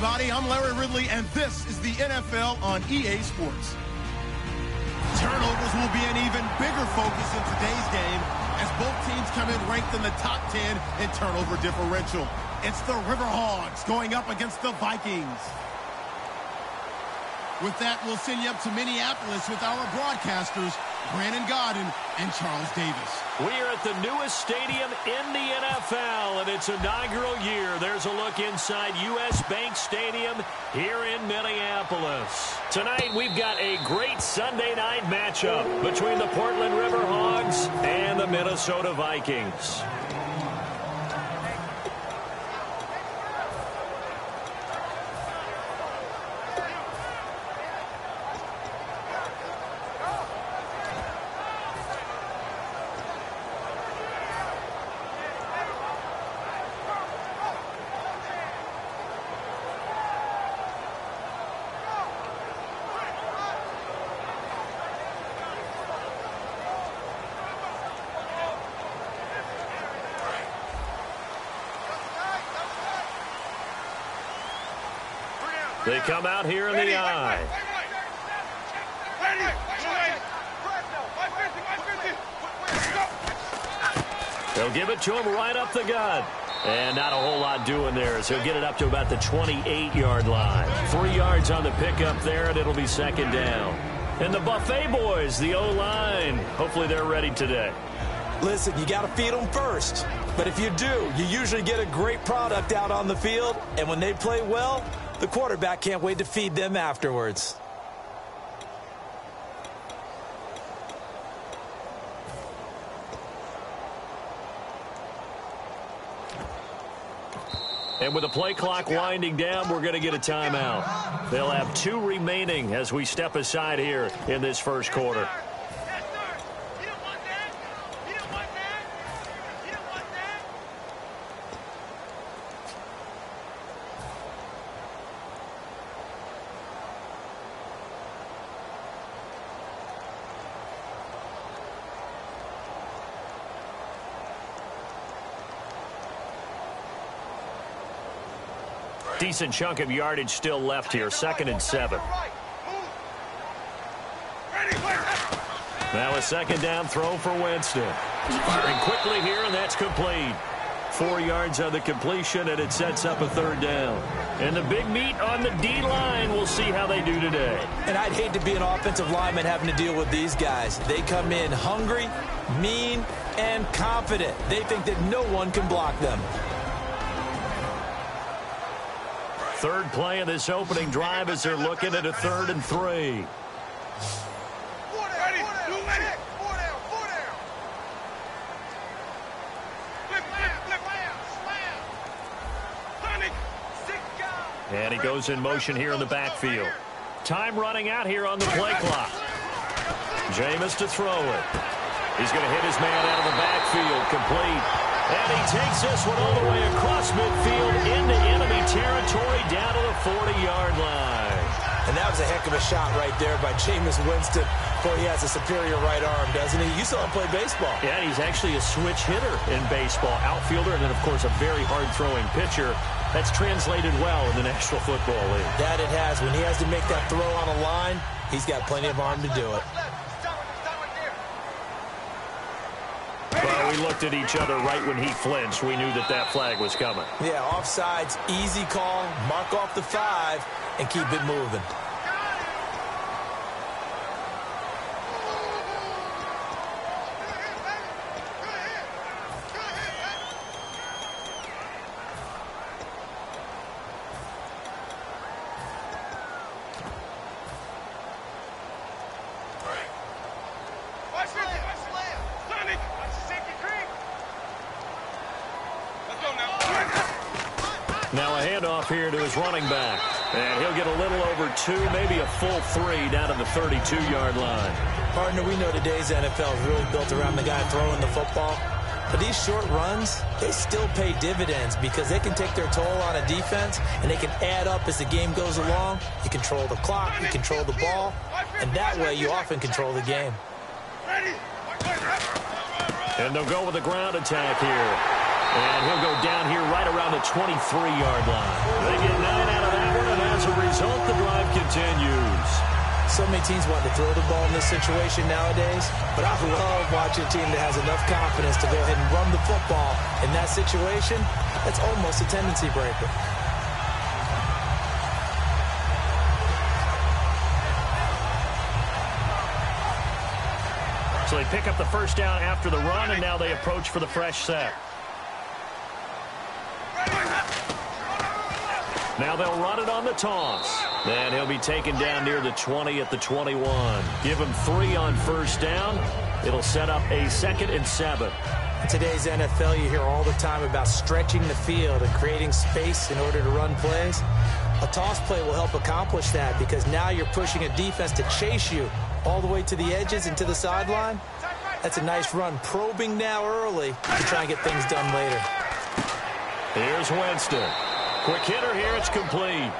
everybody. I'm Larry Ridley, and this is the NFL on EA Sports. Turnovers will be an even bigger focus in today's game as both teams come in ranked in the top 10 in turnover differential. It's the Riverhogs going up against the Vikings. With that, we'll send you up to Minneapolis with our broadcasters, Brandon Godden and Charles Davis. We are at the newest stadium in the NFL, and its inaugural year. There's a look inside U.S. Bank Stadium here in Minneapolis. Tonight, we've got a great Sunday night matchup between the Portland Riverhogs and the Minnesota Vikings. They come out here in the eye. They'll give it to him right up the gut. And not a whole lot doing there, as he'll get it up to about the 28-yard line. 3 yards on the pickup there, and it'll be second down. And the Buffet boys, the O-line, hopefully they're ready today. Listen, you got to feed them first. But if you do, you usually get a great product out on the field. And when they play well, the quarterback can't wait to feed them afterwards. And with the play clock winding down, we're going to get a timeout. They'll have 2 remaining as we step aside here in this first quarter. Decent chunk of yardage still left here. 2nd and 7. Now a second down throw for Winston. Firing quickly here, and that's complete. 4 yards on the completion, and it sets up a 3rd down. And the big meat on the D-line. We'll see how they do today. And I'd hate to be an offensive lineman having to deal with these guys. They come in hungry, mean, and confident. They think that no one can block them. 3rd play of this opening drive as they're looking at a 3rd and 3. And he goes in motion here in the backfield. Time running out here on the play clock. Jameis to throw it. He's going to hit his man out of the backfield. Complete. And he takes this one all the way across midfield into enemy territory down to the 40-yard line. And that was a heck of a shot right there by Jameis Winston. Boy, he has a superior right arm, doesn't he? You saw him play baseball. Yeah, he's actually a switch hitter in baseball. Outfielder, and then, of course, a very hard-throwing pitcher. That's translated well in the National Football League. That it has. When he has to make that throw on a line, he's got plenty of arm to do it. Well, we looked at each other right when he flinched. We knew that that flag was coming. Yeah, offsides, easy call, mark off the 5, and keep it moving. Now a handoff here to his running back. And he'll get a little over 2, maybe a full 3 down to the 32-yard line. Partner, we know today's NFL is really built around the guy throwing the football. But these short runs, they still pay dividends because they can take their toll on a defense, and they can add up as the game goes along. You control the clock, you control the ball, and that way you often control the game. And they'll go with a ground attack here. And he'll go down here right around the 23-yard line. They get 9 out of that as a result, the drive continues. So many teams want to throw the ball in this situation nowadays, but I love watching a team that has enough confidence to go ahead and run the football in that situation. That's almost a tendency breaker. So they pick up the first down after the run, and now they approach for the fresh set. Now they'll run it on the toss. And he'll be taken down near the 20 at the 21. Give him 3 on first down. It'll set up a 2nd and 7. In today's NFL, you hear all the time about stretching the field and creating space in order to run plays. A toss play will help accomplish that because now you're pushing a defense to chase you all the way to the edges and to the sideline. That's a nice run, probing now early to try and get things done later. Here's Winston. Quick hitter here, it's complete.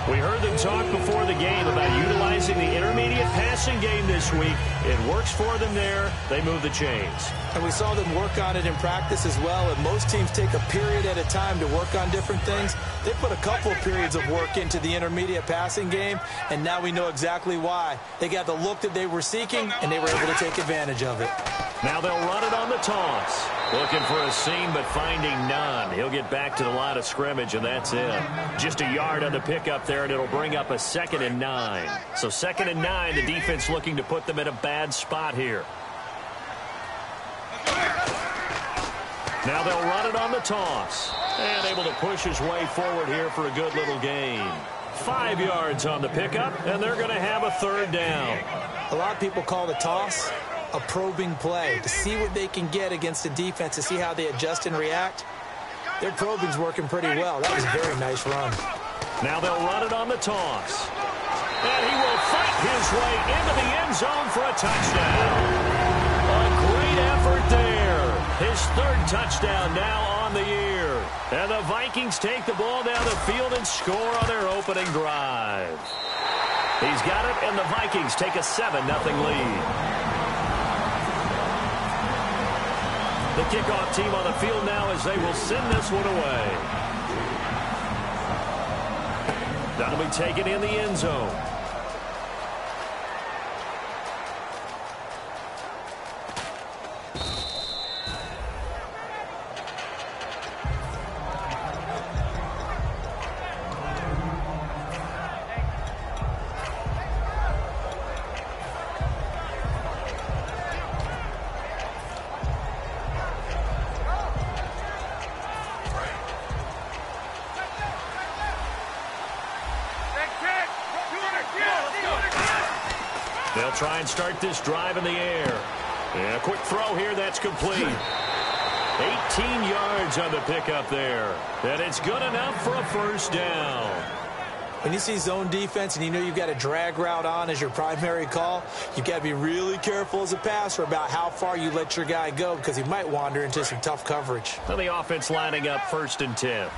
We heard them talk before the game about utilizing the intermediate passing game this week. It works for them there. They move the chains. And we saw them work on it in practice as well. And most teams take a period at a time to work on different things. They put a couple of periods of work into the intermediate passing game, and now we know exactly why. They got the look that they were seeking, and they were able to take advantage of it. Now they'll run it on the toss. Looking for a seam, but finding none. He'll get back to the line of scrimmage, and that's it. Just a yard on the pickup there, and it'll bring up a 2nd and 9. So 2nd and 9, the defense looking to put them in a bad spot here. Now they'll run it on the toss. And able to push his way forward here for a good little gain. 5 yards on the pickup, and they're going to have a 3rd down. A lot of people call the toss a probing play to see what they can get against the defense, to see how they adjust and react. Their probing's working pretty well. That was a very nice run. Now they'll run it on the toss. And he will fight his way into the end zone for a touchdown. A great effort there. His 3rd touchdown now on the year. And the Vikings take the ball down the field and score on their opening drive. He's got it, and the Vikings take a 7-0 lead. The kickoff team on the field now as they will send this one away. That'll be taken in the end zone. They'll try and start this drive in the air. And a quick throw here, that's complete. 18 yards on the pickup there. And it's good enough for a 1st down. When you see zone defense and you know you've got a drag route on as your primary call, you've got to be really careful as a passer about how far you let your guy go because he might wander into some tough coverage. And the offense lining up 1st and 10.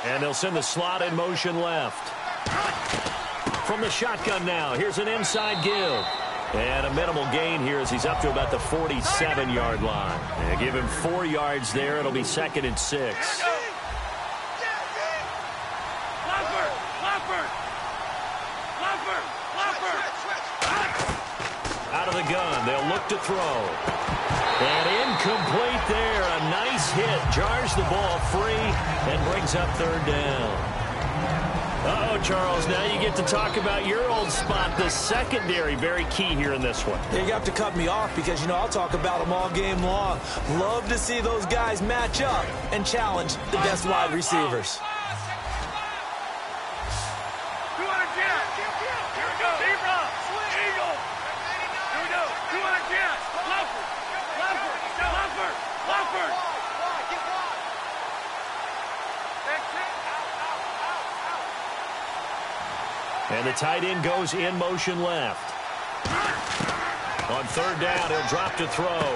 And they'll send the slot in motion left. From the shotgun now, here's an inside give. And a minimal gain here as he's up to about the 47-yard line. And give him 4 yards there. It'll be 2nd and 6. Out of the gun, they'll look to throw. And incomplete there. A nice hit. Jars the ball free and brings up 3rd down. Uh-oh, Charles. Now you get to talk about your old spot. The secondary, very key here in this one. You have to cut me off because, you know, I'll talk about them all game long. Love to see those guys match up and challenge the best wide receivers. And the tight end goes in motion left. On 3rd down, he'll drop to throw.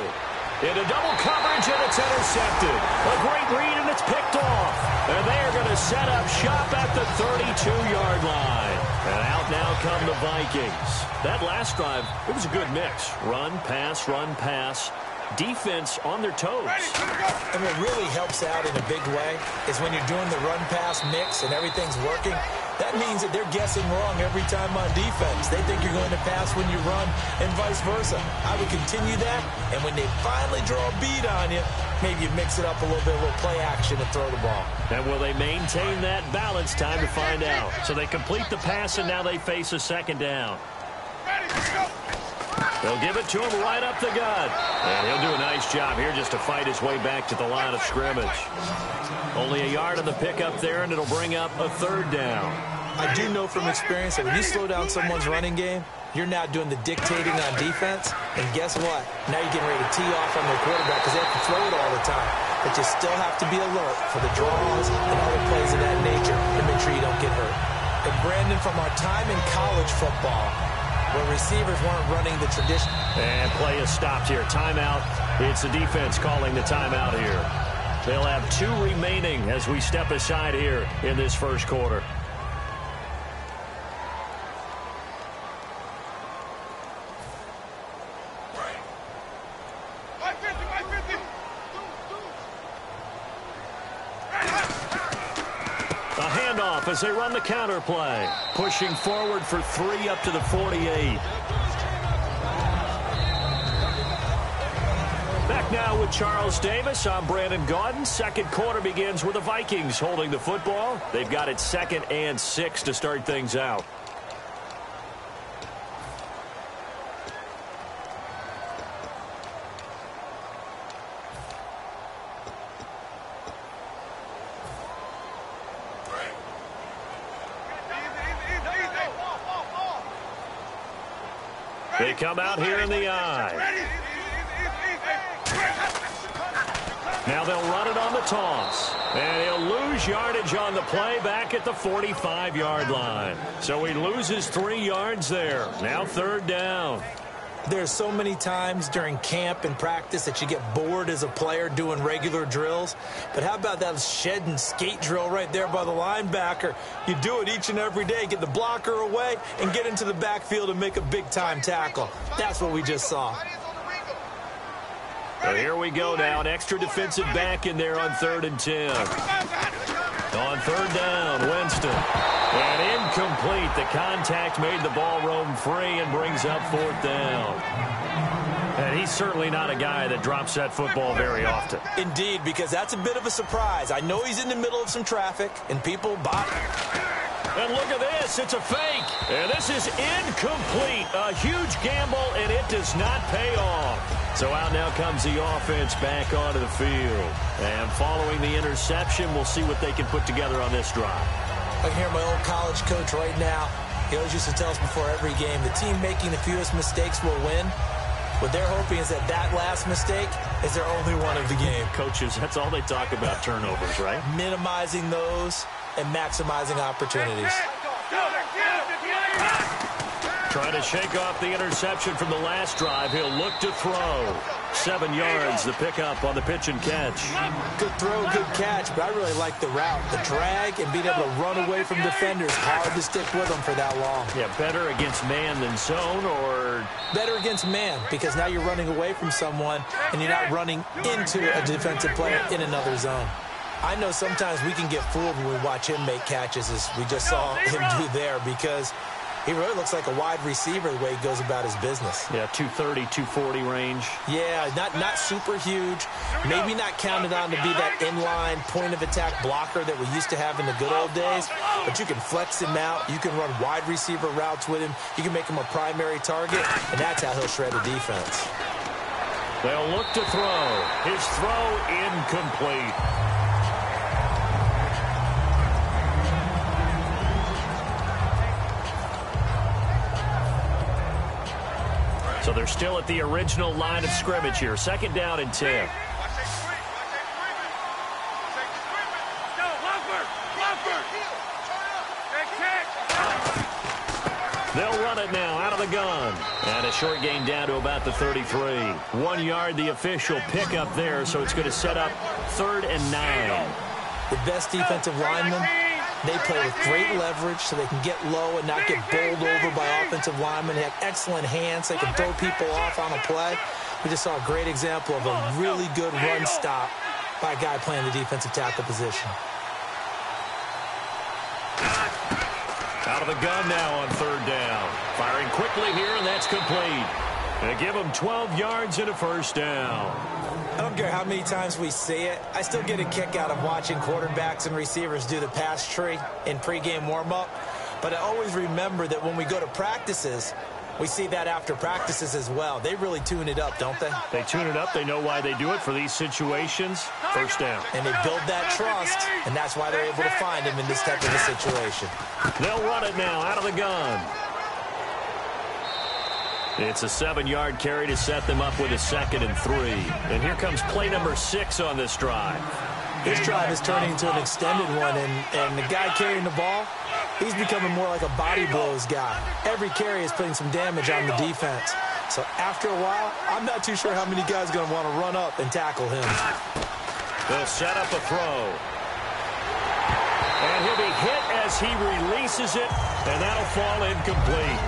Into double coverage, and it's intercepted. A great read, and it's picked off. And they are going to set up shop at the 32-yard line. And out now come the Vikings. That last drive, it was a good mix. Run, pass, defense on their toes. And what really helps out in a big way is when you're doing the run-pass mix and everything's working, that means that they're guessing wrong every time on defense. They think you're going to pass when you run and vice versa. I would continue that, and when they finally draw a bead on you, maybe you mix it up a little bit, a little play action and throw the ball. And will they maintain that balance? Time to find out. So they complete the pass, and now they face a second down. They'll give it to him right up the gut. And he'll do a nice job here just to fight his way back to the line of scrimmage. Only a yard on the pickup there, and it'll bring up a third down. I do know from experience that when you slow down someone's running game, you're now doing the dictating on defense. And guess what? Now you're getting ready to tee off on their quarterback because they have to throw it all the time. But you still have to be alert for the draws and other plays of that nature to make sure you don't get hurt. And Brandon, from our time in college football, where receivers weren't running the tradition. And play is stopped here. Timeout. It's the defense calling the timeout here. They'll have 2 remaining as we step aside here in this first quarter. A handoff as they run the counter play. Pushing forward for 3 up to the 48. Back now with Charles Davis. I'm Brandon Gaudin. Second quarter begins with the Vikings holding the football. They've got it 2nd and 6 to start things out. They come out here in the eye. Now they'll run it on the toss. And he'll lose yardage on the play back at the 45-yard line. So he loses 3 yards there. Now third down. There's so many times during camp and practice that you get bored as a player doing regular drills. But how about that shed and skate drill right there by the linebacker? You do it each and every day. Get the blocker away and get into the backfield and make a big-time tackle. That's what we just saw. So here we go now. An extra defensive back in there on 3rd and 10. On 3rd down, Winston. And incomplete. The contact made the ball roam free and brings up 4th down. And he's certainly not a guy that drops that football very often. Indeed, because that's a bit of a surprise. I know he's in the middle of some traffic, and people bother. And look at this. It's a fake. And this is incomplete. A huge gamble, and it does not pay off. So out now comes the offense back onto the field. And following the interception, we'll see what they can put together on this drive. I can hear my old college coach right now. He always used to tell us before every game, the team making the fewest mistakes will win. What they're hoping is that that last mistake is their only one of the game. Coaches, that's all they talk about, turnovers, right? Minimizing those and maximizing opportunities. Trying to shake off the interception from the last drive. He'll look to throw. 7 yards, the pickup on the pitch and catch. Good throw, good catch, but I really like the route. The drag and being able to run away from defenders. Hard to stick with them for that long. Yeah, better against man than zone, or? Better against man, because now you're running away from someone and you're not running into a defensive player in another zone. I know sometimes we can get fooled when we watch him make catches, as we just saw him do there, because he really looks like a wide receiver the way he goes about his business. Yeah, 230, 240 range. Yeah, not super huge. Maybe not counted on to be that inline point-of-attack blocker that we used to have in the good old days. But you can flex him out. You can run wide receiver routes with him. You can make him a primary target, and that's how he'll shred a defense. They'll look to throw. His throw incomplete. So they're still at the original line of scrimmage here. 2nd down and 10. They'll run it now out of the gun. And a short gain down to about the 33. 1 yard, the official pickup there, so it's going to set up 3rd and 9. The best defensive lineman They play with great leverage so they can get low and not get bowled over by offensive linemen. They have excellent hands. They can throw people off on a play. We just saw a great example of a really good run stop by a guy playing the defensive tackle position. Out of the gun now on third down. Firing quickly here, and that's complete. They give him 12 yards and a first down. I don't care how many times we see it. I still get a kick out of watching quarterbacks and receivers do the pass tree in pregame warm-up. But I always remember that when we go to practices, we see that after practices as well. They really tune it up, don't they? They tune it up. They know why they do it for these situations. First down. And they build that trust, and that's why they're able to find him in this type of a situation. They'll run it now out of the gun. It's a 7-yard carry to set them up with a 2nd and 3. And here comes play number 6 on this drive. This drive is turning into an extended one, and the guy carrying the ball, he's becoming more like a body blows guy. Every carry is putting some damage on the defense. So after a while, I'm not too sure how many guys are going to want to run up and tackle him. They'll set up a throw. And he'll be hit as he releases it, and that'll fall incomplete.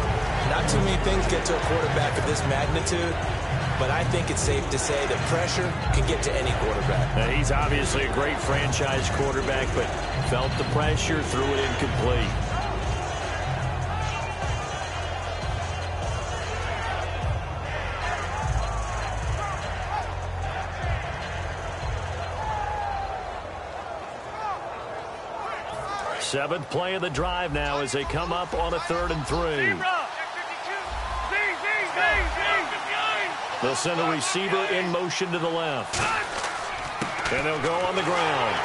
Not too many things get to a quarterback of this magnitude, but I think it's safe to say that pressure can get to any quarterback. Now, he's obviously a great franchise quarterback, but felt the pressure, threw it incomplete. Seventh play of the drive now as they come up on a 3rd and 3. They'll send a receiver in motion to the left. And they'll go on the ground.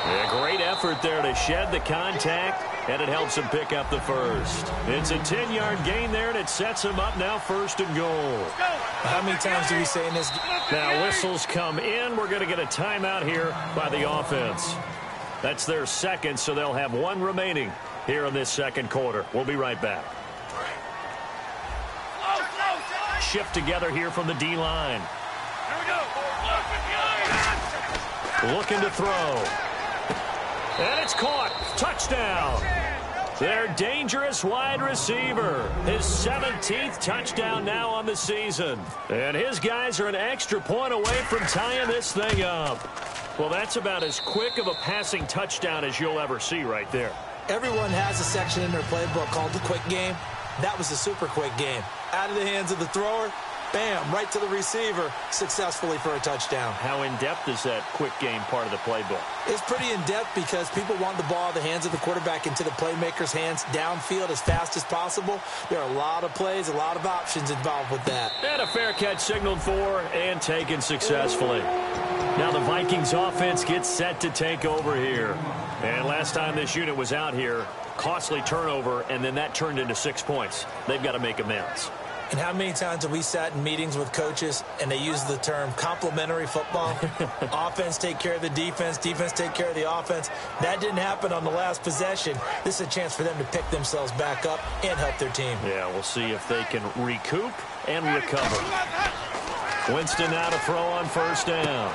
A great effort there to shed the contact, and it helps him pick up the first. It's a 10-yard gain there, and it sets him up now 1st and goal. How many times do we say in this? Now whistles come in. We're going to get a timeout here by the offense. That's their 2nd, so they'll have 1 remaining here in this 2nd quarter. We'll be right back. Shift together here from the D-line. Looking to throw. And it's caught. Touchdown. Their dangerous wide receiver. His 17th touchdown now on the season. And his guys are an extra point away from tying this thing up. Well, that's about as quick of a passing touchdown as you'll ever see right there. Everyone has a section in their playbook called the quick game. That was the super quick game. Out of the hands of the thrower, bam, right to the receiver, successfully for a touchdown. How in-depth is that quick game part of the playbook? It's pretty in-depth because people want the ball out of the hands of the quarterback into the playmaker's hands downfield as fast as possible. There are a lot of plays, a lot of options involved with that. And a fair catch signaled for and taken successfully. Now the Vikings offense gets set to take over here. And last time this unit was out here, costly turnover, and then that turned into 6 points. They've got to make amends. And how many times have we sat in meetings with coaches and they use the term complementary football? Offense take care of the defense, defense take care of the offense. That didn't happen on the last possession. This is a chance for them to pick themselves back up and help their team. Yeah, we'll see if they can recoup and recover. Winston now to throw on 1st down.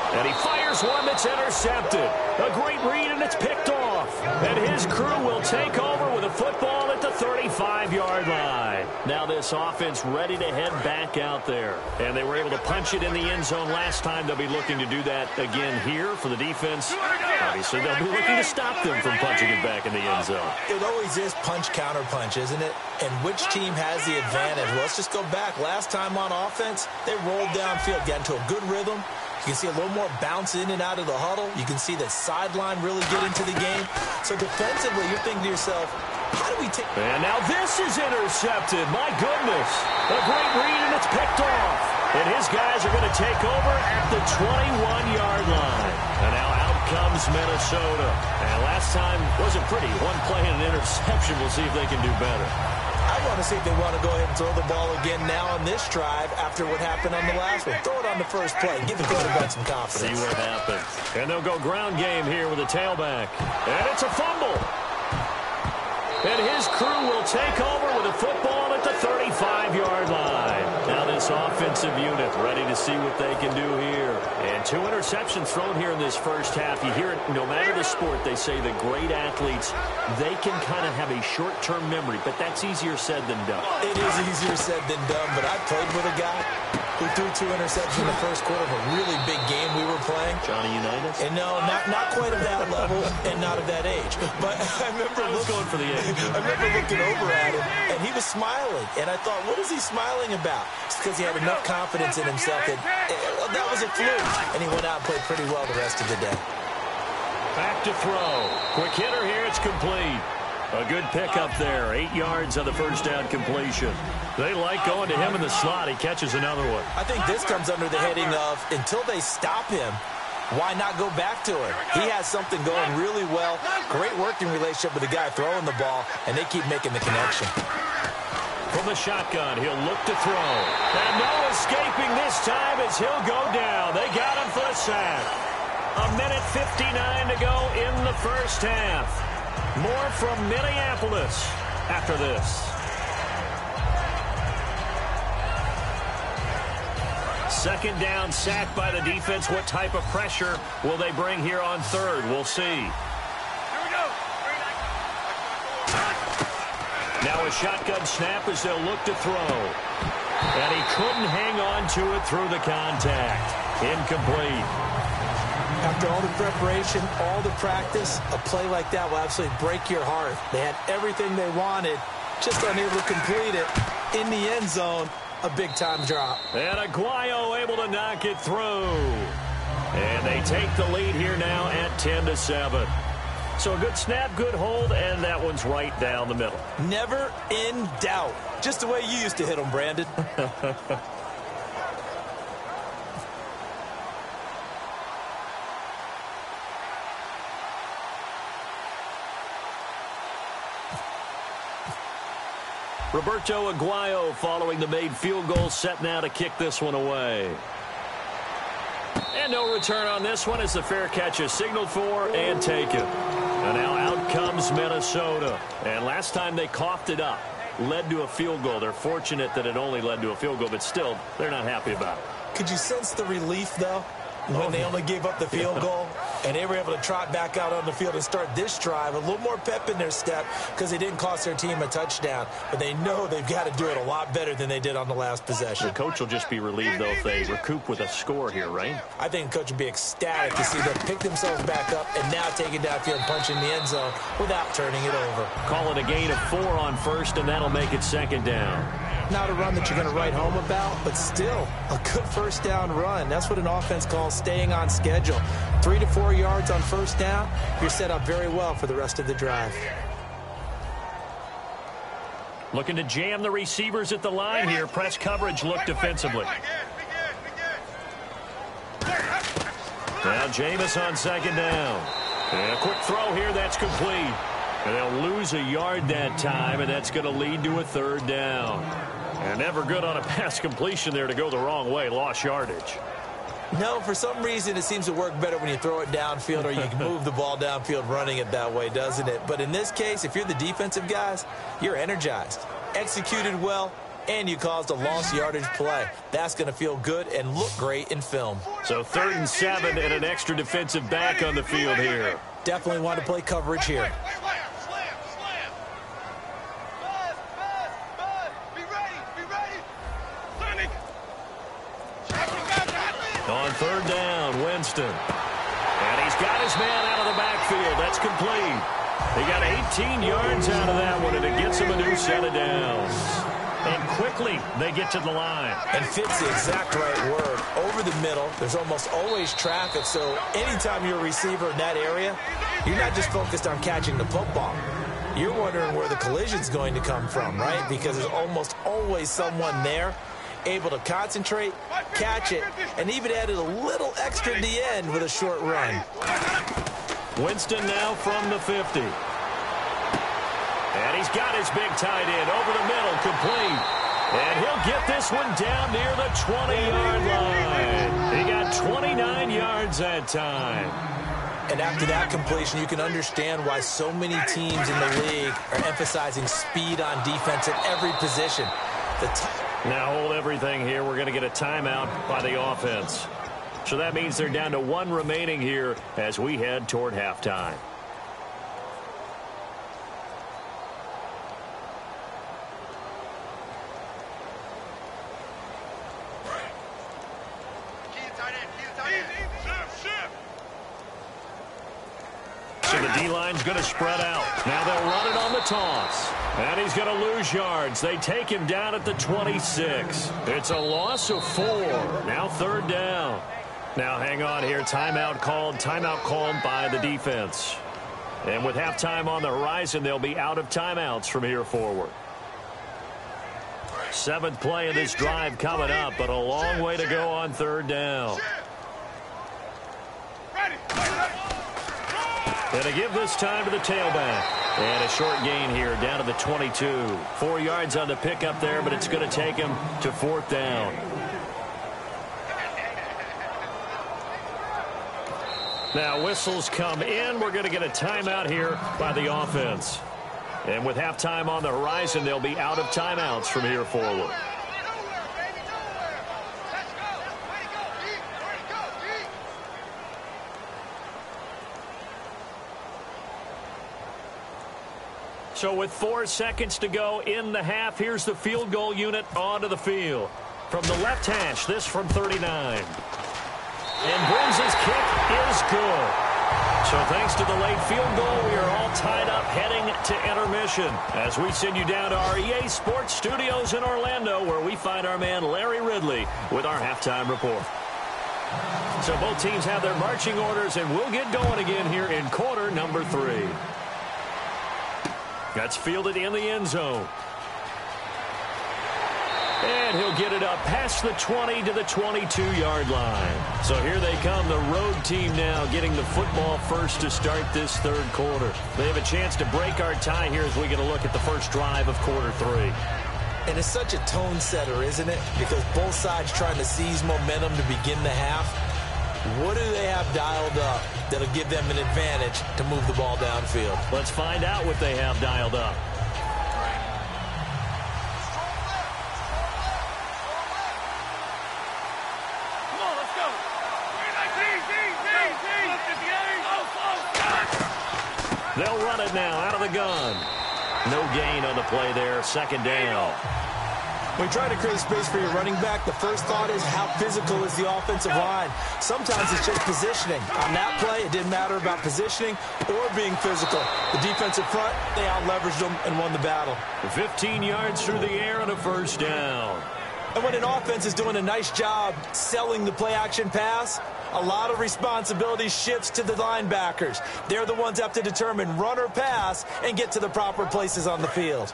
And he fires one that's intercepted. A great read, and it's picked off. And his crew will take over with a football at the 35-yard line. Now this offense ready to head back out there. And they were able to punch it in the end zone last time. They'll be looking to do that again here for the defense. Obviously, they'll be looking to stop them from punching it back in the end zone. It always is punch-counter-punch, isn't it? And which team has the advantage? Well, let's just go back. Last time on offense, they rolled downfield, got into a good rhythm. You can see a little more bounce in and out of the huddle. You can see the sideline really get into the game. So defensively, you're thinking to yourself, how do we take... And now this is intercepted. My goodness. A great read, and it's picked off. And his guys are going to take over at the 21-yard line. And now out comes Minnesota. And last time wasn't pretty. One play and an interception. We'll see if they can do better. I want to see if they want to go ahead and throw the ball again now on this drive after what happened on the last one. Throw it on the first play. Give the quarterback some confidence. See what happens. And they'll go ground game here with a tailback. And it's a fumble. And his crew will take over with a football at the 35-yard line. Now this offense defensive unit ready to see what they can do here. And 2 interceptions thrown here in this first half. You hear it, no matter the sport, they say the great athletes, they can kind of have a short-term memory, but that's easier said than done. It is easier said than done, but I played with a guy who threw 2 interceptions in the first quarter of a really big game we were playing. Johnny Unitas? And no, not quite of that level and not of that age. But I remember going for the age. I remember looking over at him, and he was smiling. And I thought, what is he smiling about? It's because he had enough confidence in himself that that was a fluke. And he went out and played pretty well the rest of the day. Back to throw. Quick hitter here. It's complete. A good pickup there. 8 yards on the first down completion. They like going to him in the slot. He catches another one. I think this comes under the heading of, until they stop him, why not go back to him? He has something going really well. Great working relationship with the guy throwing the ball, and they keep making the connection. From the shotgun, he'll look to throw. And no escaping this time as he'll go down. They got him for a sack. 1:59 to go in the first half. More from Minneapolis after this. Second down, sack by the defense. What type of pressure will they bring here on third? We'll see. Here we go. Now a shotgun snap as they'll look to throw. And he couldn't hang on to it through the contact. Incomplete. After all the preparation, all the practice, a play like that will absolutely break your heart. They had everything they wanted, just unable to complete it. In the end zone, a big-time drop. And Aguayo able to knock it through. And they take the lead here now at 10-7. So a good snap, good hold, and that one's right down the middle. Never in doubt. Just the way you used to hit them, Brandon. Roberto Aguayo following the made field goal, set now to kick this one away. And no return on this one as the fair catch is signaled for and taken. And now out comes Minnesota. And last time they coughed it up, led to a field goal. They're fortunate that it only led to a field goal, but still, they're not happy about it. Could you sense the relief, though, when they only gave up the field goal and they were able to trot back out on the field and start this drive? A little more pep in their step because they didn't cost their team a touchdown, but they know they've got to do it a lot better than they did on the last possession. The coach will just be relieved, though, if they recoup with a score here, right? I think the coach would be ecstatic to see them pick themselves back up and now take it downfield and punch in the end zone without turning it over. Call it a gain of 4 on first, and that'll make it second down. Not a run that you're going to write home about, but still a good first down run. That's what an offense calls staying on schedule. 3 to 4 yards on first down, you're set up very well for the rest of the drive. Looking to jam the receivers at the line here. Press coverage look defensively. Now Jameis on second down. And a quick throw here, that's complete. And they'll lose a yard that time, and that's going to lead to a third down. And never good on a pass completion there to go the wrong way. Lost yardage. No, for some reason it seems to work better when you throw it downfield or you can move the ball downfield running it that way, doesn't it? But in this case, if you're the defensive guys, you're energized, executed well, and you caused a lost yardage play. That's going to feel good and look great in film. So 3rd and 7 and an extra defensive back on the field here. Definitely want to play coverage here. On 3rd down, Winston. And he's got his man out of the backfield. That's complete. He got 18 yards out of that one, and it gets him a new set of downs. And quickly, they get to the line. And fits the exact right word. Over the middle, there's almost always traffic, so anytime you're a receiver in that area, you're not just focused on catching the football. You're wondering where the collision's going to come from, right? Because there's almost always someone there able to concentrate, catch it, and even added a little extra at the end with a short run. Winston now from the 50. And he's got his big tight end over the middle, complete. And he'll get this one down near the 20-yard line. He got 29 yards that time. And after that completion, you can understand why so many teams in the league are emphasizing speed on defense at every position. Now hold everything here. We're going to get a timeout by the offense. So that means they're down to 1 remaining here as we head toward halftime. So the D-line's going to spread out. Now they'll run it on the toss. And he's going to lose yards. They take him down at the 26. It's a loss of 4. Now 3rd down. Now hang on here. Timeout called by the defense. And with halftime on the horizon, they'll be out of timeouts from here forward. 7th play of this drive coming up, but a long way to go on 3rd down. And to give this time to the tailback. And a short gain here down to the 22. 4 yards on the pickup there, but it's going to take him to 4th down. Now whistles come in. We're going to get a timeout here by the offense. And with halftime on the horizon, they'll be out of timeouts from here forward. So with 4 seconds to go in the half, here's the field goal unit onto the field. From the left hash, this from 39. And Burns' kick is good. So thanks to the late field goal, we are all tied up heading to intermission as we send you down to our EA Sports Studios in Orlando, where we find our man Larry Ridley with our halftime report. So both teams have their marching orders, and we'll get going again here in quarter number 3. That's fielded in the end zone. And he'll get it up past the 20 to the 22-yard line. So here they come, the road team now getting the football first to start this 3rd quarter. They have a chance to break our tie here as we get a look at the first drive of quarter 3. And it's such a tone setter, isn't it? Because both sides trying to seize momentum to begin the half. What do they have dialed up that'll give them an advantage to move the ball downfield? Let's find out what they have dialed up. Come on, let's go. They'll run it now out of the gun. No gain on the play there. 2nd down. When you try to create space for your running back, the first thought is how physical is the offensive line. Sometimes it's just positioning. On that play, it didn't matter about positioning or being physical. The defensive front, they out-leveraged them and won the battle. 15 yards through the air and a 1st down. And when an offense is doing a nice job selling the play-action pass, a lot of responsibility shifts to the linebackers. They're the ones that have to determine run or pass and get to the proper places on the field.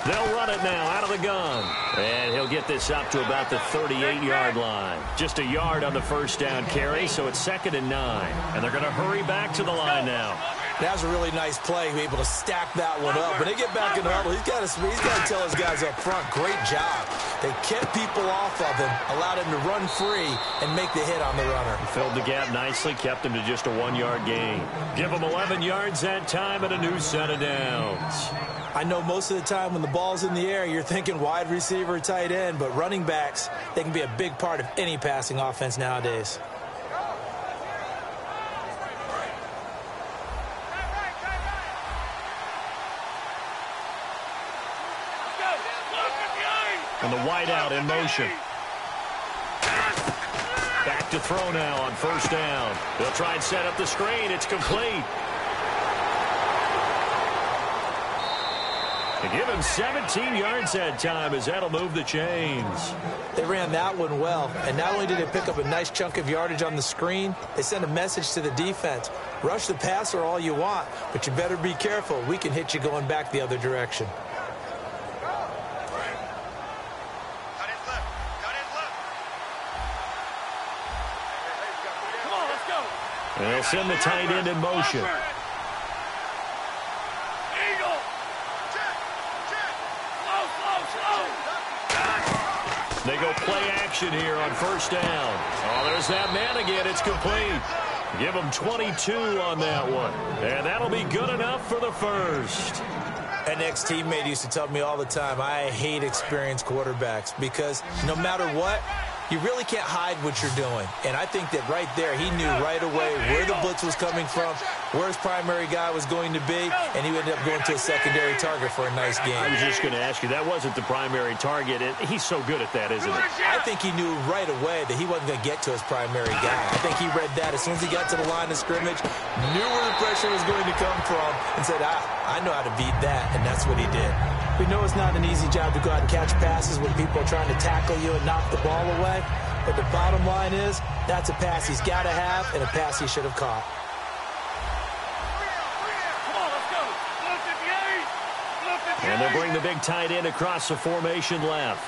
They'll run it now out of the gun. And he'll get this up to about the 38-yard line. Just a yard on the 1st down carry, so it's 2nd and 9. And they're going to hurry back to the line now. That was a really nice play, able to stack that one up. When they get back in the huddle, he's got to tell his guys up front, great job. They kept people off of him, allowed him to run free and make the hit on the runner. Filled the gap nicely, kept him to just a 1-yard gain. Give him 11 yards that time and a new set of downs. I know most of the time when the ball's in the air, you're thinking wide receiver, tight end, but running backs, they can be a big part of any passing offense nowadays. And the wideout in motion. Back to throw now on 1st down. They'll try and set up the screen. It's complete. They give him 17 yards that time as that'll move the chains. They ran that one well, and not only did they pick up a nice chunk of yardage on the screen, they sent a message to the defense. Rush the passer all you want, but you better be careful. We can hit you going back the other direction. And they'll send the tight end in motion. They go play action here on 1st down. Oh, there's that man again. It's complete. Give them 22 on that one. And that'll be good enough for the first. An ex-teammate used to tell me all the time, I hate experienced quarterbacks because no matter what, you really can't hide what you're doing. And I think that right there, he knew right away where the blitz was coming from, where his primary guy was going to be, and he ended up going to a secondary target for a nice game. I was just going to ask you, that wasn't the primary target. He's so good at that, isn't he? I think he knew right away that he wasn't going to get to his primary guy. I think he read that as soon as he got to the line of scrimmage, knew where the pressure was going to come from, and said, I know how to beat that, and that's what he did. We know it's not an easy job to go out and catch passes when people are trying to tackle you and knock the ball away. But the bottom line is, that's a pass he's got to have and a pass he should have caught. And they'll bring the big tight end across the formation left.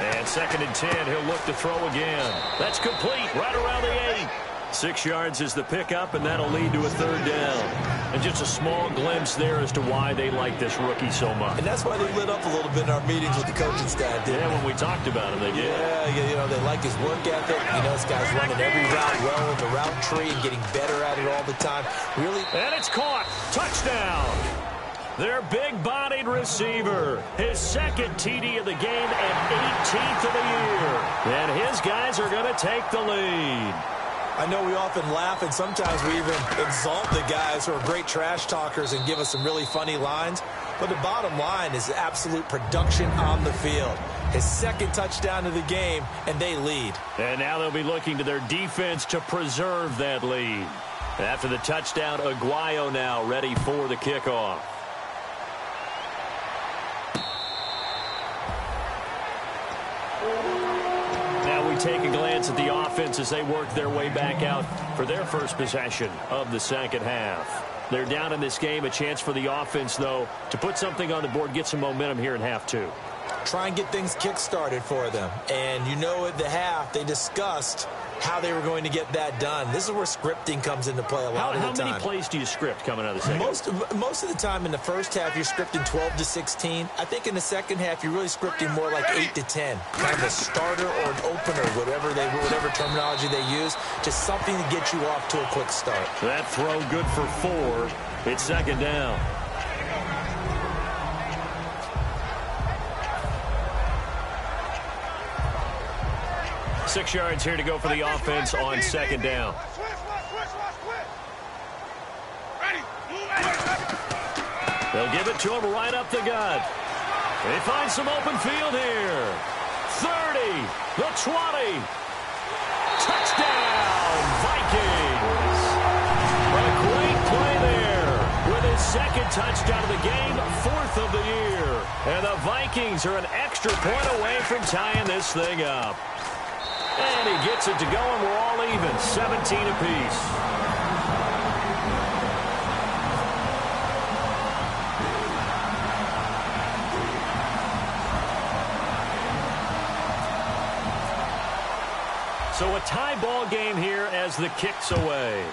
And 2nd and 10, he'll look to throw again. That's complete right around the 8. 6 yards is the pickup, and that'll lead to a 3rd down. And just a small glimpse there as to why they like this rookie so much. And that's why they lit up a little bit in our meetings with the coaching staff, didn't they? When we talked about him, they did. Yeah, you know, they like his work ethic. You know, this guy's running every route well in the route tree and getting better at it all the time. Really. And it's caught. Touchdown. Their big-bodied receiver. His 2nd TD of the game and 18th of the year. And his guys are going to take the lead. I know we often laugh, and sometimes we even exalt the guys who are great trash talkers and give us some really funny lines. But the bottom line is absolute production on the field. His 2nd touchdown of the game, and they lead. And now they'll be looking to their defense to preserve that lead. After the touchdown, Aguayo now ready for the kickoff. Take a glance at the offense as they work their way back out for their first possession of the 2nd half. They're down in this game. A chance for the offense, though, to put something on the board, get some momentum here in half 2. Try and get things kick-started for them. And you know at the half, they discussed how they were going to get that done. This is where scripting comes into play a lot of the time. How many plays do you script coming out of the second? Most of the time in the first half, you're scripting 12 to 16. I think in the second half, you're really scripting more like 8 to 10. Kind of a starter or an opener, whatever terminology they use. Just something to get you off to a quick start. That throw good for 4. It's 2nd down. Six yards here to go for the offense on 2nd down. They'll give it to him right up the gut. They find some open field here. 30, the 20. Touchdown, Vikings. A great play there with his 2nd touchdown of the game, 4th of the year. And the Vikings are an extra point away from tying this thing up. And he gets it to go, and we're all even, 17 apiece. So a tie ball game here as the kick's away.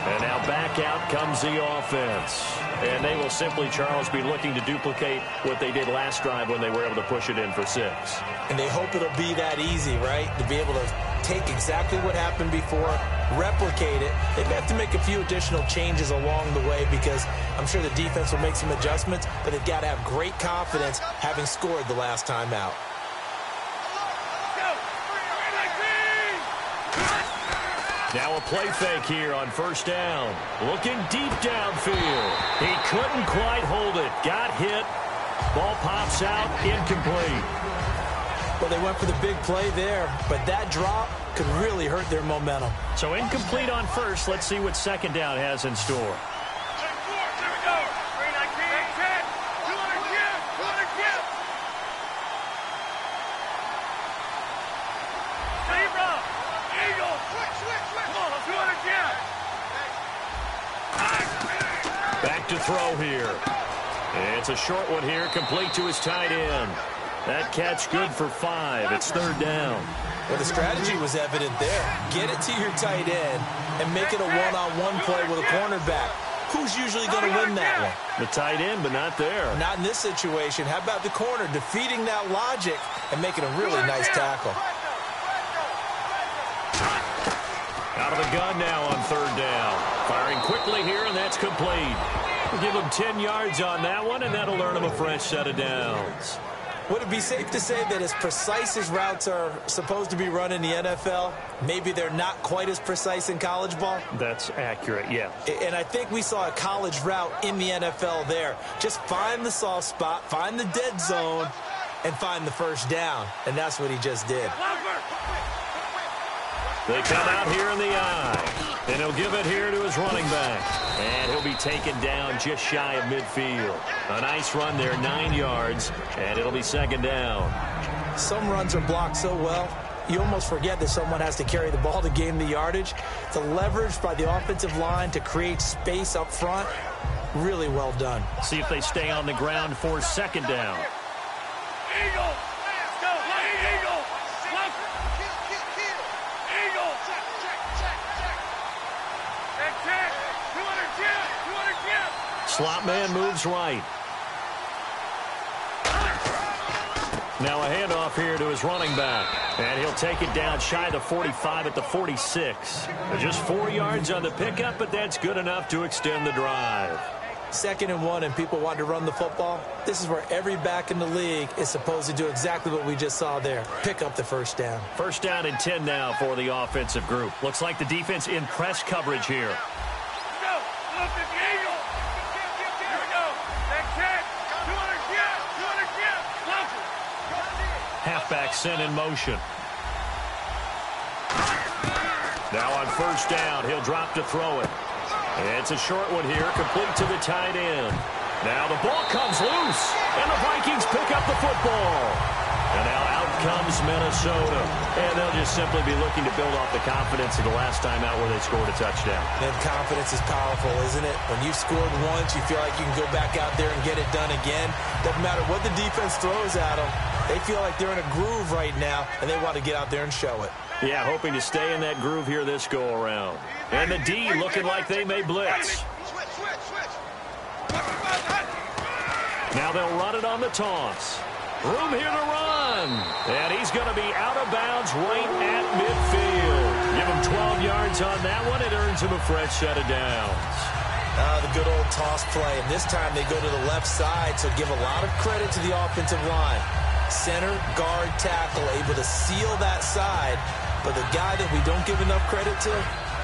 And now back out comes the offense. And they will simply, Charles, be looking to duplicate what they did last drive when they were able to push it in for 6. And they hope it'll be that easy, right? To be able to take exactly what happened before, replicate it. They may have to make a few additional changes along the way because I'm sure the defense will make some adjustments, but they've got to have great confidence having scored the last time out. Now a play fake here on 1st down. Looking deep downfield. He couldn't quite hold it. Got hit. Ball pops out. Incomplete. Well, they went for the big play there, but that drop could really hurt their momentum. So incomplete on 1st. Let's see what 2nd down has in store. Back to throw here. It's a short one here, complete to his tight end. That catch good for 5. It's 3rd down. Well, the strategy was evident there. Get it to your tight end and make it a one-on-one play with a cornerback. Who's usually going to win that one? The tight end, but not there. Not in this situation. How about the corner defeating that logic and making a really nice tackle? Out of the gun now on third down. Firing quickly here, and that's complete. We'll give him 10 yards on that one, and that'll earn him a fresh set of downs. Would it be safe to say that as precise as routes are supposed to be run in the NFL, maybe they're not quite as precise in college ball? That's accurate, yeah. And I think we saw a college route in the NFL there. Just find the soft spot, find the dead zone, and find the first down. And that's what he just did. They come out here in the eye, and he'll give it here to his running back. And he'll be taken down just shy of midfield. A nice run there, 9 yards, and it'll be second down. Some runs are blocked so well, you almost forget that someone has to carry the ball to gain the yardage. The leverage by the offensive line to create space up front, really well done. See if they stay on the ground for second down. Eagle! Go! Eagle! Eagle! Check! 210! Slot man moves right. Now a handoff here to his running back. And he'll take it down shy of the 45 at the 46. Just 4 yards on the pickup, but that's good enough to extend the drive. 2nd and 1 and people want to run the football. This is where every back in the league is supposed to do exactly what we just saw there. Pick up the first down. First down and 10 now for the offensive group. Looks like the defense in press coverage here. Go! Look at the Eagle! Here we go! Next check! 210! Halfback sent in motion. Now on first down, he'll drop to throw it. It's a short one here, complete to the tight end. Now the ball comes loose, and the Vikings pick up the football. And now out comes Minnesota. And they'll just simply be looking to build off the confidence of the last time out where they scored a touchdown. And confidence is powerful, isn't it? When you've scored once, you feel like you can go back out there and get it done again. Doesn't matter what the defense throws at them. They feel like they're in a groove right now, and they want to get out there and show it. Yeah, hoping to stay in that groove here this go-around. And the D looking like they may blitz. Now they'll run it on the toss. Room here to run. And he's going to be out of bounds right at midfield. Give him 12 yards on that one. It earns him a fresh set of downs. The good old toss play. And this time they go to the left side, so give a lot of credit to the offensive line. Center, guard, tackle, able to seal that side. But the guy that we don't give enough credit to,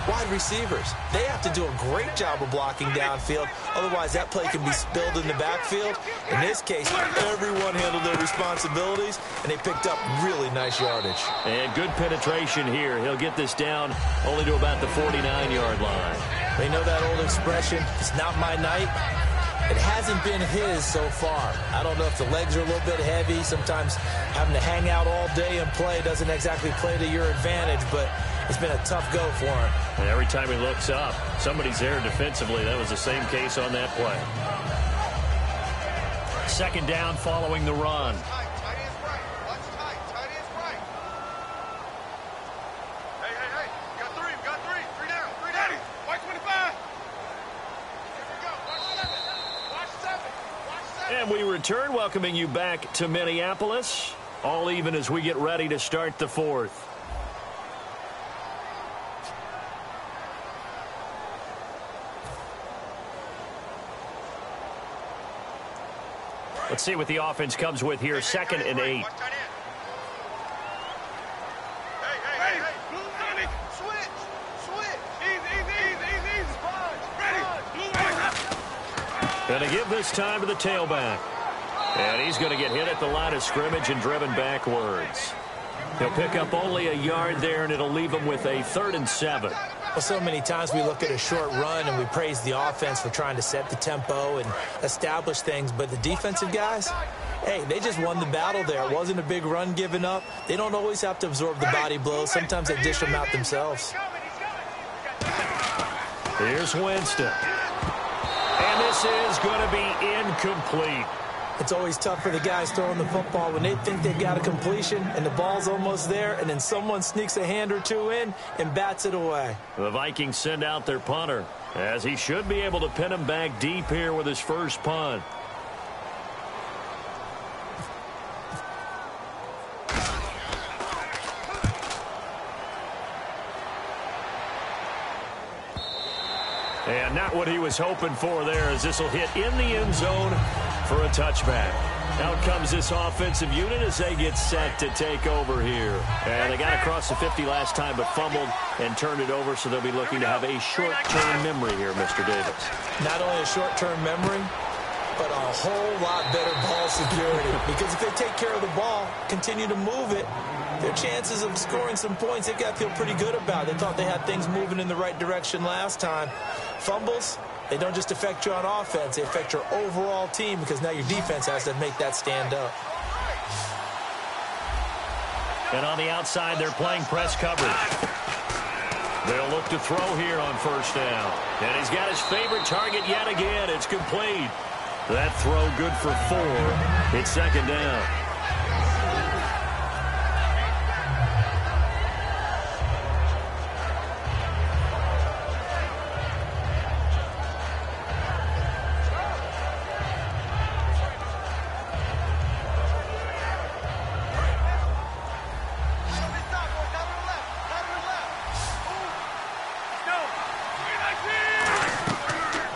wide receivers. They have to do a great job of blocking downfield. Otherwise, that play can be spilled in the backfield. In this case, everyone handled their responsibilities, and they picked up really nice yardage. And good penetration here. He'll get this down only to about the 49-yard line. They know that old expression, it's not my night. It hasn't been his so far. I don't know if the legs are a little bit heavy. Sometimes having to hang out all day and play doesn't exactly play to your advantage, but it's been a tough go for him. And every time he looks up, somebody's there defensively. That was the same case on that play. Second down following the run. And we return, welcoming you back to Minneapolis. All even as we get ready to start the fourth. Let's see what the offense comes with here. 2nd and 8. Going to give this time to the tailback. And he's going to get hit at the line of scrimmage and driven backwards. He'll pick up only a yard there, and it'll leave him with a 3rd and 7. Well, so many times we look at a short run and we praise the offense for trying to set the tempo and establish things. But the defensive guys, hey, they just won the battle there. It wasn't a big run given up. They don't always have to absorb the body blows. Sometimes they dish them out themselves. Here's Winston. And this is going to be incomplete. It's always tough for the guys throwing the football when they think they've got a completion and the ball's almost there, and then someone sneaks a hand or two in and bats it away. The Vikings send out their punter, as he should be able to pin him back deep here with his first punt. And not what he was hoping for there, as this will hit in the end zone for a touchback. Out comes this offensive unit as they get set to take over here. And they got across the 50 last time but fumbled and turned it over, so they'll be looking to have a short-term memory here, Mr. Davis. Not only a short-term memory, but a whole lot better ball security. Because if they take care of the ball, continue to move it, their chances of scoring some points, they've got to feel pretty good about. They thought they had things moving in the right direction last time. Fumbles, they don't just affect you on offense, they affect your overall team, because now your defense has to make that stand up. And on the outside, they're playing press coverage. They'll look to throw here on first down. And he's got his favorite target yet again. It's complete. That throw good for 4. It's second down.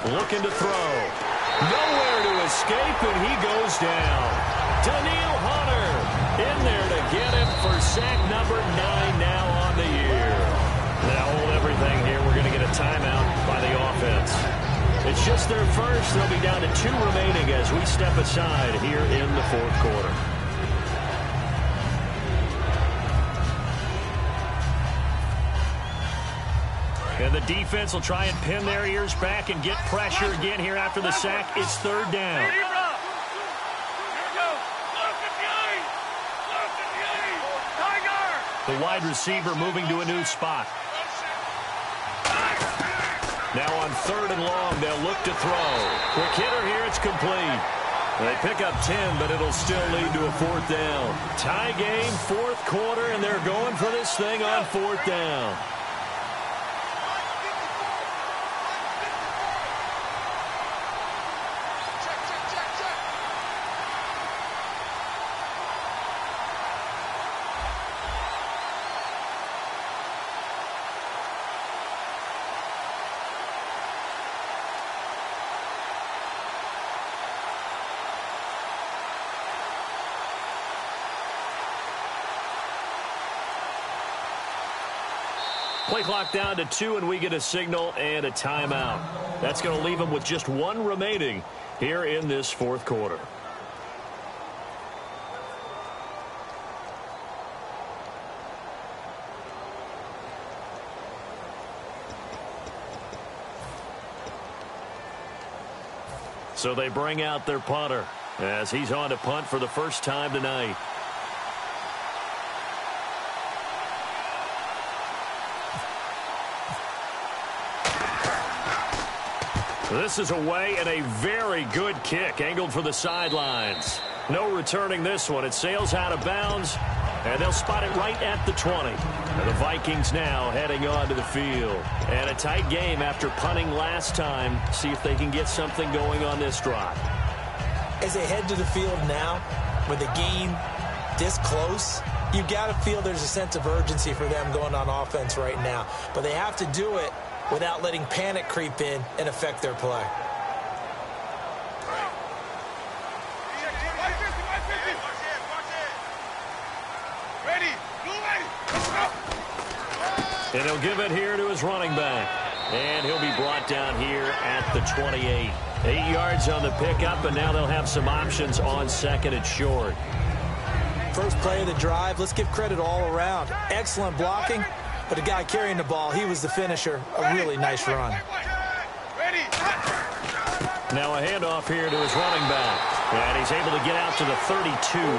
Looking to throw. Nowhere to escape, and he goes down. Daniil Hunter in there to get him for sack number 9 now on the year. Now hold everything here. We're going to get a timeout by the offense. It's just their first. They'll be down to 2 remaining as we step aside here in the fourth quarter. And the defense will try and pin their ears back and get pressure again here after the sack. It's third down. The wide receiver moving to a new spot. Now on third and long, they'll look to throw. Quick hitter here, it's complete. They pick up 10, but it'll still lead to a fourth down. Tie game, fourth quarter, and they're going for this thing on fourth down. Play clock down to 2, and we get a signal and a timeout. That's going to leave them with just 1 remaining here in this fourth quarter. So they bring out their punter as he's on to punt for the first time tonight. This is away, and a very good kick angled for the sidelines. No returning this one. It sails out of bounds, and they'll spot it right at the 20. And the Vikings now heading on to the field. And a tight game after punting last time. See if they can get something going on this drive. As they head to the field now, with the game this close, you've got to feel there's a sense of urgency for them going on offense right now. But they have to do it without letting panic creep in and affect their play. And he'll give it here to his running back. And he'll be brought down here at the 28. 8 yards on the pickup, and now they'll have some options on second and short. First play of the drive, let's give credit all around. Excellent blocking. But the guy carrying the ball, he was the finisher. A really nice run. Now a handoff here to his running back. And he's able to get out to the 32,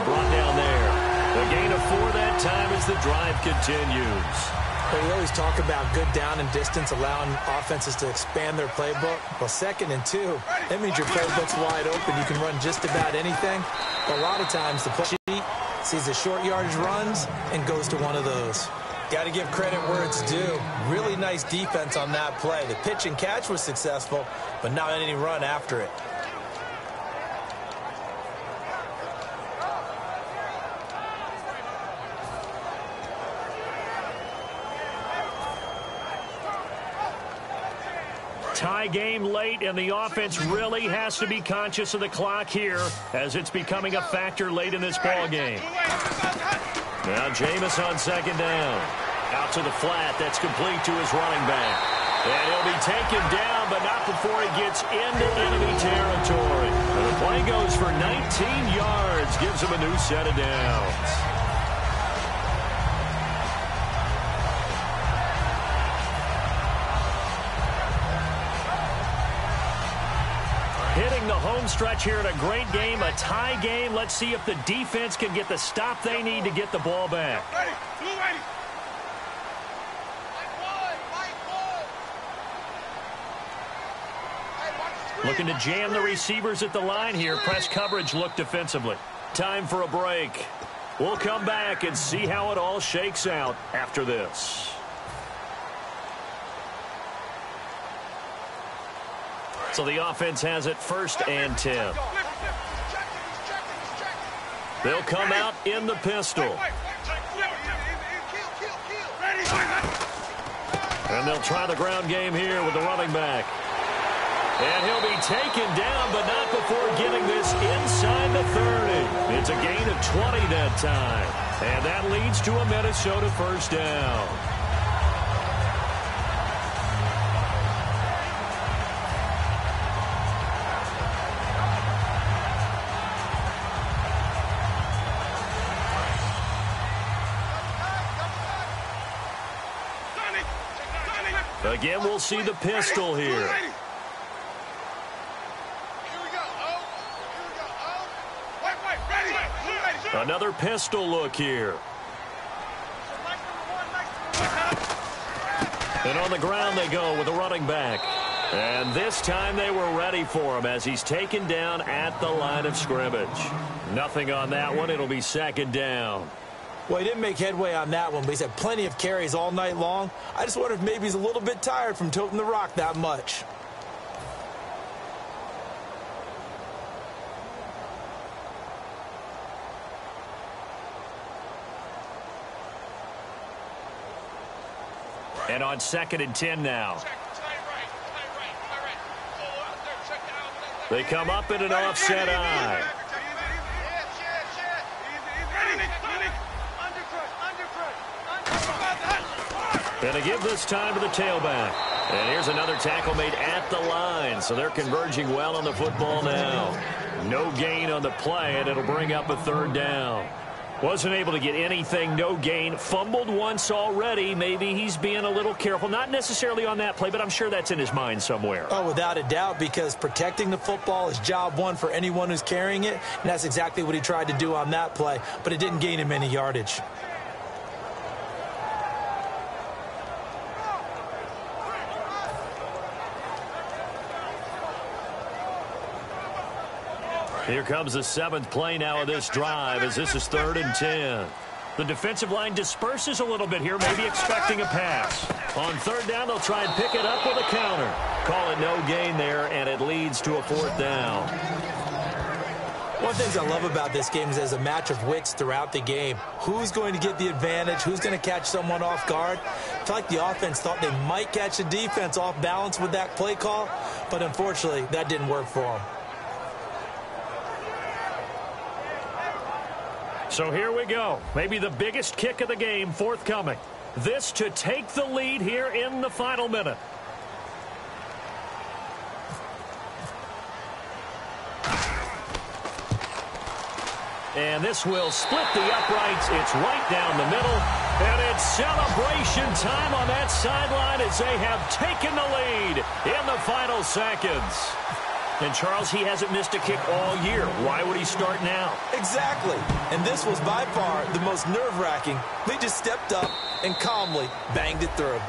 brought down there. The gain of 4 that time as the drive continues. Well, you always talk about good down and distance, allowing offenses to expand their playbook. Well, 2nd and 2, that means your playbook's wide open. You can run just about anything. But a lot of times the play sheet sees the short yardage runs and goes to one of those. Got to give credit where it's due. Really nice defense on that play. The pitch and catch was successful, but not any run after it. Tie game late, and the offense really has to be conscious of the clock here as it's becoming a factor late in this ball game. Now Jameis on 2nd down. Out to the flat. That's complete to his running back. And he'll be taken down, but not before he gets into enemy territory. And the play goes for 19 yards. Gives him a new set of downs. Hitting the home stretch here in a great game, a tie game. Let's see if the defense can get the stop they need to get the ball back. Looking to jam the receivers at the line here. Press coverage look defensively. Time for a break. We'll come back and see how it all shakes out after this. So the offense has it 1st and 10. They'll come out in the pistol. And they'll try the ground game here with the running back. And he'll be taken down, but not before getting this inside the 30. It's a gain of 20 that time. And that leads to a Minnesota 1st down. Again, we'll see the pistol here. Another pistol look here. And on the ground they go with a running back. And this time they were ready for him as he's taken down at the line of scrimmage. Nothing on that one. It'll be 2nd down. Well, he didn't make headway on that one, but he's had plenty of carries all night long. I just wonder if maybe he's a little bit tired from toting the rock that much. And on 2nd and 10 now. They come up in an offset eye. And they give this time to the tailback. And here's another tackle made at the line. So they're converging well on the football now. No gain on the play, and it'll bring up a 3rd down. Wasn't able to get anything, no gain. Fumbled once already. Maybe he's being a little careful. Not necessarily on that play, but I'm sure that's in his mind somewhere. Oh, without a doubt, because protecting the football is job one for anyone who's carrying it. And that's exactly what he tried to do on that play, but it didn't gain him any yardage. Here comes the 7th play now of this drive as this is 3rd and 10. The defensive line disperses a little bit here, maybe expecting a pass. On 3rd down, they'll try and pick it up with a counter. Call it no gain there, and it leads to a 4th down. One of the things I love about this game is there's a match of wits throughout the game. Who's going to get the advantage? Who's going to catch someone off guard? I feel like the offense thought they might catch the defense off balance with that play call, but unfortunately, that didn't work for them. So here we go. Maybe the biggest kick of the game forthcoming. This to take the lead here in the final minute. And this will split the uprights. It's right down the middle. And it's celebration time on that sideline as they have taken the lead in the final seconds. And, Charles, he hasn't missed a kick all year. Why would he start now? Exactly. And this was by far the most nerve-wracking. They just stepped up, and calmly banged it through.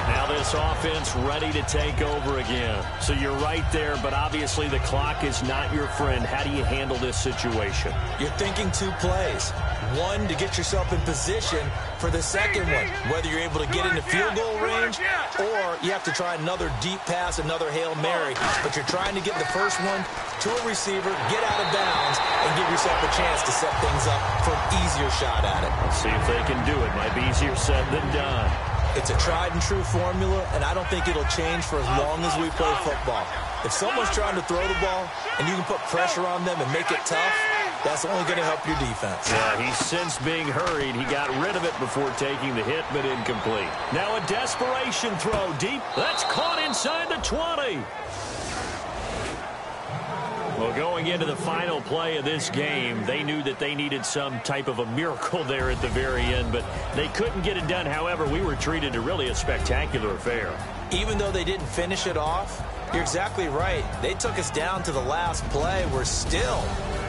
Now this offense ready to take over again. So you're right there, but obviously the clock is not your friend. How do you handle this situation? You're thinking 2 plays. One, to get yourself in position for the second one, whether you're able to get into field goal range or you have to try another deep pass, another Hail Mary, but you're trying to get the first one to a receiver, get out of bounds, and give yourself a chance to set things up for an easier shot at it. Let's see if they can do it. Might be easier said than done. It's a tried-and-true formula, and I don't think it'll change for as long as we play football. If someone's trying to throw the ball and you can put pressure on them and make it tough, that's only going to help your defense. Yeah, he's since being hurried. He got rid of it before taking the hit, but incomplete. Now a desperation throw deep. That's caught inside the 20. Well, going into the final play of this game, they knew that they needed some type of a miracle there at the very end, but they couldn't get it done. However, we were treated to really a spectacular affair. Even though they didn't finish it off, you're exactly right. They took us down to the last play.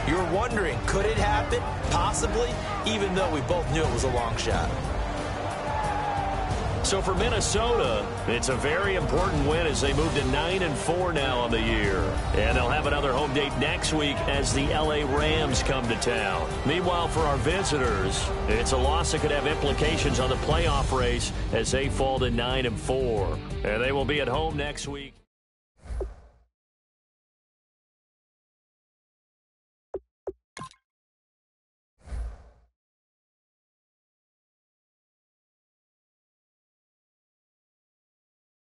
You're wondering, could it happen? Possibly, even though we both knew it was a long shot. So for Minnesota, it's a very important win as they move to 9-4 now on the year. And they'll have another home date next week as the LA Rams come to town. Meanwhile, for our visitors, it's a loss that could have implications on the playoff race as they fall to 9-4. And they will be at home next week.